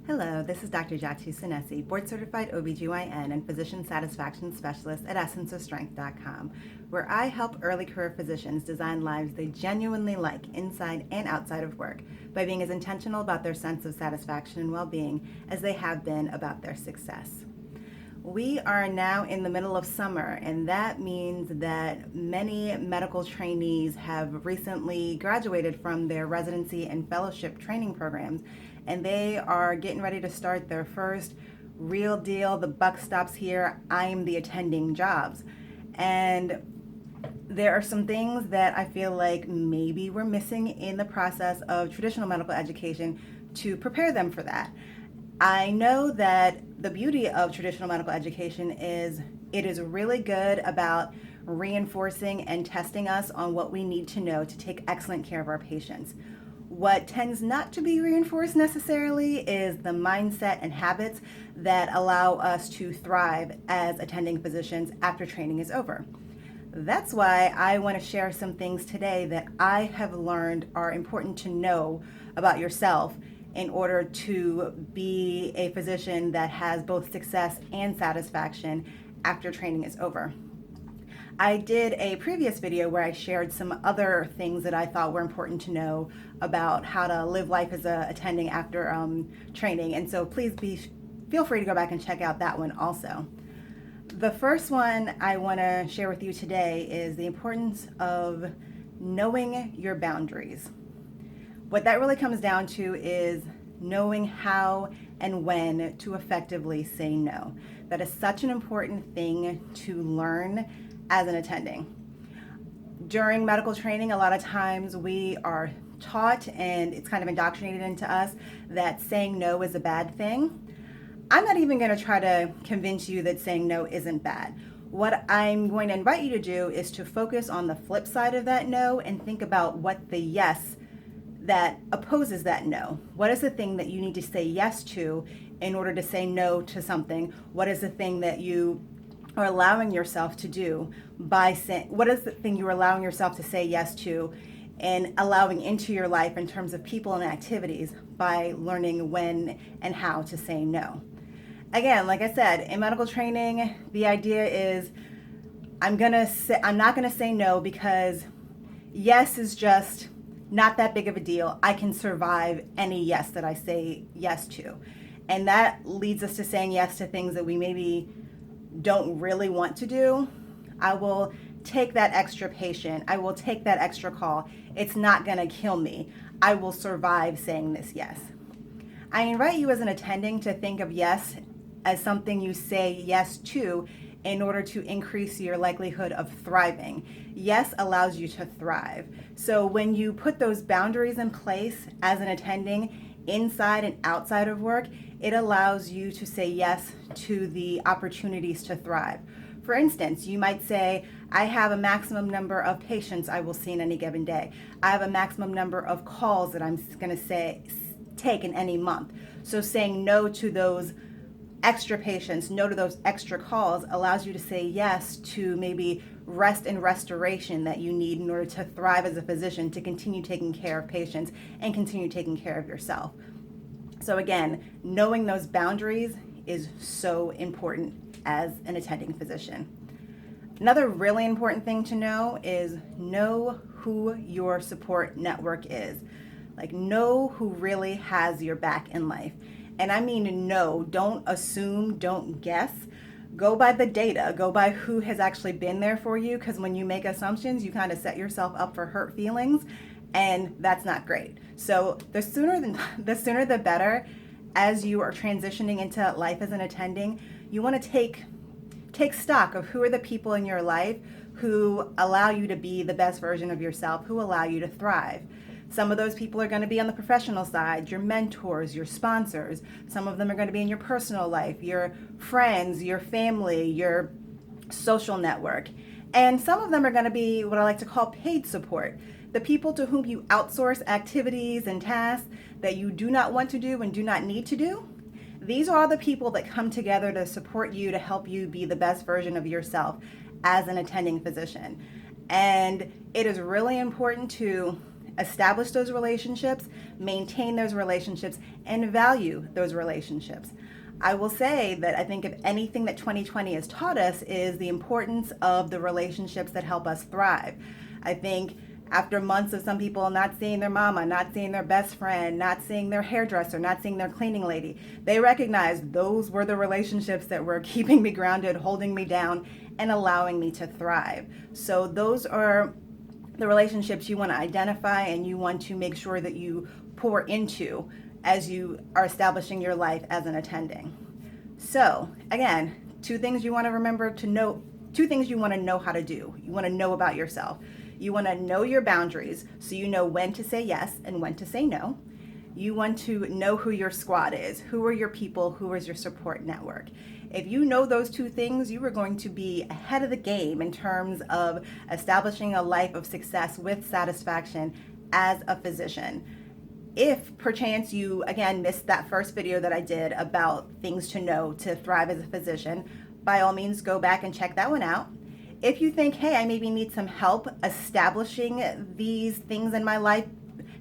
Hello, this is Dr. Jattu, board certified OBGYN and physician satisfaction specialist at essenceofstrength.com, where I help early career physicians design lives they genuinely like inside and outside of work by being as intentional about their sense of satisfaction and well-being as they have been about their success. We are now in the middle of summer, and that means that many medical trainees have recently graduated from their residency and fellowship training programs, and they are getting ready to start their first real deal, the buck stops here, I'm the attending jobs. And there are some things that I feel like maybe we're missing in the process of traditional medical education to prepare them for that. I know that the beauty of traditional medical education is it is really good about reinforcing and testing us on what we need to know to take excellent care of our patients. What tends not to be reinforced necessarily is the mindset and habits that allow us to thrive as attending physicians after training is over. That's why I want to share some things today that I have learned are important to know about yourself in order to be a physician that has both success and satisfaction after training is over. I did a previous video where I shared some other things that I thought were important to know about how to live life as a attending after training, and so please feel free to go back and check out that one also. The first one I want to share with you today is the importance of knowing your boundaries. What that really comes down to is knowing how and when to effectively say no. That is such an important thing to learn as an attending. During medical training, a lot of times we are taught, and it's kind of indoctrinated into us, that saying no is a bad thing. I'm not even going to try to convince you that saying no isn't bad. What I'm going to invite you to do is to focus on the flip side of that no and think about what the yes that opposes that no. What is the thing that you need to say yes to in order to say no to something? What is the thing that you are allowing yourself to do by saying, what is the thing you're allowing yourself to say yes to and allowing into your life in terms of people and activities by learning when and how to say no? Again, like I said, in medical training, the idea is I'm not gonna say no because yes is just not that big of a deal. I can survive any yes that I say yes to. And that leads us to saying yes to things that we maybe don't really want to do. I will take that extra patient. I will take that extra call. It's not going to kill me. I will survive saying this yes. I invite you as an attending to think of yes as something you say yes to in order to increase your likelihood of thriving. Yes allows you to thrive. So when you put those boundaries in place as an attending inside and outside of work, it allows you to say yes to the opportunities to thrive. For instance, you might say, I have a maximum number of patients I will see in any given day. I have a maximum number of calls that I'm going to take in any month. So saying no to those extra patients, no to those extra calls allows you to say yes to maybe rest and restoration that you need in order to thrive as a physician, to continue taking care of patients and continue taking care of yourself. So again, knowing those boundaries is so important as an attending physician. Another really important thing to know is know who your support network is. Like, know who really has your back in life. And I mean know, don't assume, don't guess. Go by the data, go by who has actually been there for you, because when you make assumptions, you kind of set yourself up for hurt feelings, and that's not great. So the sooner the better. As you are transitioning into life as an attending, you want to take stock of who are the people in your life who allow you to be the best version of yourself, who allow you to thrive. Some of those people are going to be on the professional side, your mentors, your sponsors. Some of them are going to be in your personal life, your friends, your family, your social network. And some of them are going to be what I like to call paid support. The people to whom you outsource activities and tasks that you do not want to do and do not need to do. These are all the people that come together to support you, to help you be the best version of yourself as an attending physician. And it is really important to establish those relationships, maintain those relationships, and value those relationships. I will say that I think if anything that 2020 has taught us is the importance of the relationships that help us thrive. I think after months of some people not seeing their mama, not seeing their best friend, not seeing their hairdresser, not seeing their cleaning lady, they recognized those were the relationships that were keeping me grounded, holding me down, and allowing me to thrive. So those are the relationships you want to identify and you want to make sure that you pour into as you are establishing your life as an attending. So again, two things you want to remember to know, two things you want to know how to do. You want to know about yourself. You want to know your boundaries so you know when to say yes and when to say no. You want to know who your squad is, who are your people, who is your support network. If you know those two things, you are going to be ahead of the game in terms of establishing a life of success with satisfaction as a physician. If perchance you, again, missed that first video that I did about things to know to thrive as a physician, by all means, go back and check that one out. If you think, hey, I maybe need some help establishing these things in my life,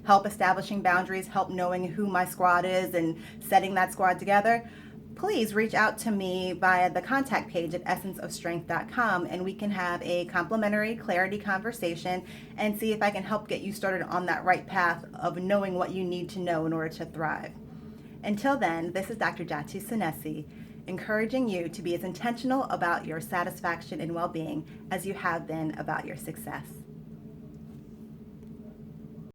help establishing boundaries, help knowing who my squad is and setting that squad together, please reach out to me via the contact page at essenceofstrength.com and we can have a complimentary clarity conversation and see if I can help get you started on that right path of knowing what you need to know in order to thrive. Until then, this is Dr. Jattu Sinesi, encouraging you to be as intentional about your satisfaction and well-being as you have been about your success.